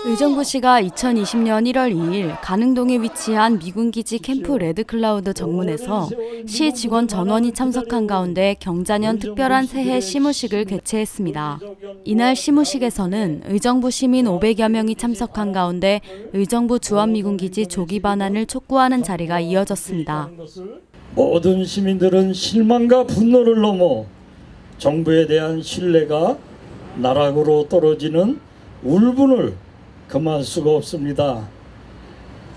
의정부시가 2020년 1월 2일 가능동에 위치한 미군기지 캠프 레드클라우드 정문에서 시 직원 전원이 참석한 가운데 경자년 특별한 새해 시무식을 개최했습니다. 이날 시무식에서는 의정부 시민 500여 명이 참석한 가운데 의정부 주한미군기지 조기 반환을 촉구하는 자리가 이어졌습니다. 모든 시민들은 실망과 분노를 넘어 정부에 대한 신뢰가 나락으로 떨어지는 울분을 금할 수가 없습니다.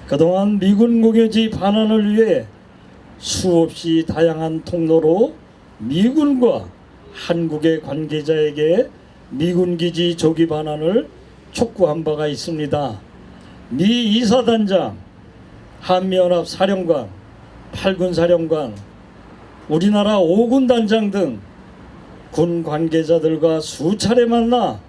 그동안 미군 공여지 반환을 위해 수없이 다양한 통로로 미군과 한국의 관계자에게 미군기지 조기 반환을 촉구한 바가 있습니다. 미 이사단장, 한미연합 사령관, 8군 사령관, 우리나라 5군 단장 등 군 관계자들과 수차례 만나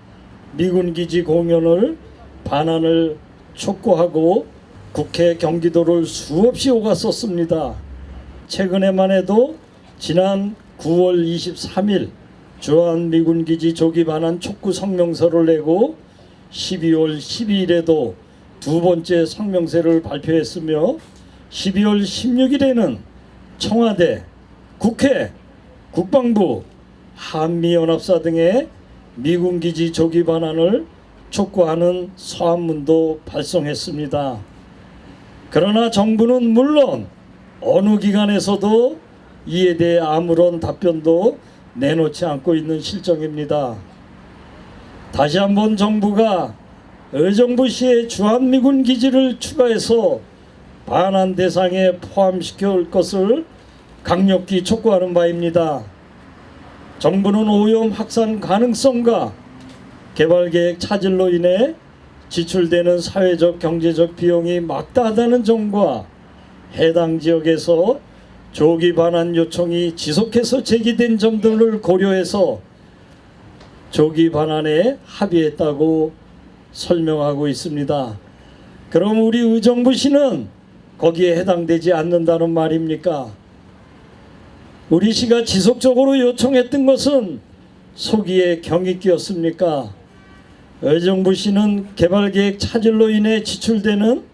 미군기지 공연을 반환을 촉구하고 국회 경기도를 수없이 오갔었습니다. 최근에만 해도 지난 9월 23일 주한미군기지 조기 반환 촉구 성명서를 내고 12월 12일에도 두 번째 성명서를 발표했으며 12월 16일에는 청와대, 국회, 국방부, 한미연합사 등의 미군기지 조기 반환을 촉구하는 서한문도 발송했습니다. 그러나 정부는 물론 어느 기관에서도 이에 대해 아무런 답변도 내놓지 않고 있는 실정입니다. 다시 한번 정부가 의정부시의 주한미군 기지를 추가해서 반환 대상에 포함시켜 올 것을 강력히 촉구하는 바입니다. 정부는 오염 확산 가능성과 개발계획 차질로 인해 지출되는 사회적 경제적 비용이 막다하다는 점과 해당 지역에서 조기 반환 요청이 지속해서 제기된 점들을 고려해서 조기 반환에 합의했다고 설명하고 있습니다. 그럼 우리 의정부시는 거기에 해당되지 않는다는 말입니까? 우리 시가 지속적으로 요청했던 것은 소기의 경익기였습니까? 의정부시는 개발계획 차질로 인해 지출되는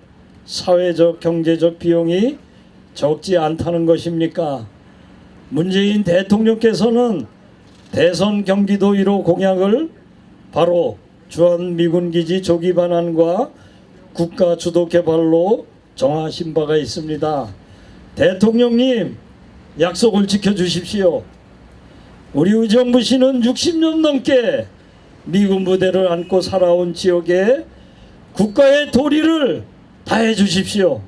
사회적 경제적 비용이 적지 않다는 것입니까? 문재인 대통령께서는 대선 경기도 1호 공약을 바로 주한미군기지 조기 반환과 국가 주도 개발로 정하신 바가 있습니다. 대통령님, 약속을 지켜주십시오. 우리 의정부시는 60년 넘게 미군 부대를 안고 살아온 지역에 국가의 도리를 다해 주십시오.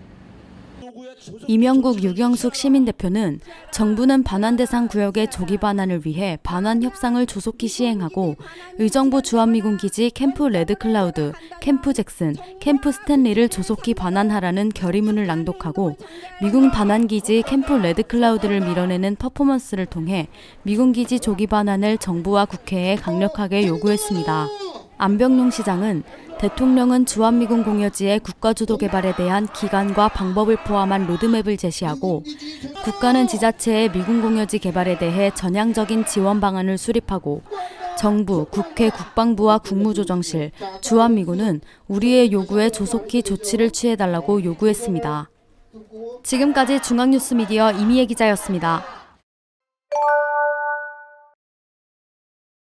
이명국 유경숙 시민대표는 정부는 반환 대상 구역의 조기 반환을 위해 반환 협상을 조속히 시행하고 의정부 주한미군기지 캠프 레드클라우드, 캠프 잭슨, 캠프 스탠리를 조속히 반환하라는 결의문을 낭독하고 미군 반환기지 캠프 레드클라우드를 밀어내는 퍼포먼스를 통해 미군기지 조기 반환을 정부와 국회에 강력하게 요구했습니다. 안병용 시장은 대통령은 주한미군 공여지의 국가주도 개발에 대한 기간과 방법을 포함한 로드맵을 제시하고 국가는 지자체의 미군 공여지 개발에 대해 전향적인 지원 방안을 수립하고 정부, 국회, 국방부와 국무조정실, 주한미군은 우리의 요구에 조속히 조치를 취해달라고 요구했습니다. 지금까지 중앙뉴스미디어 이미애 기자였습니다.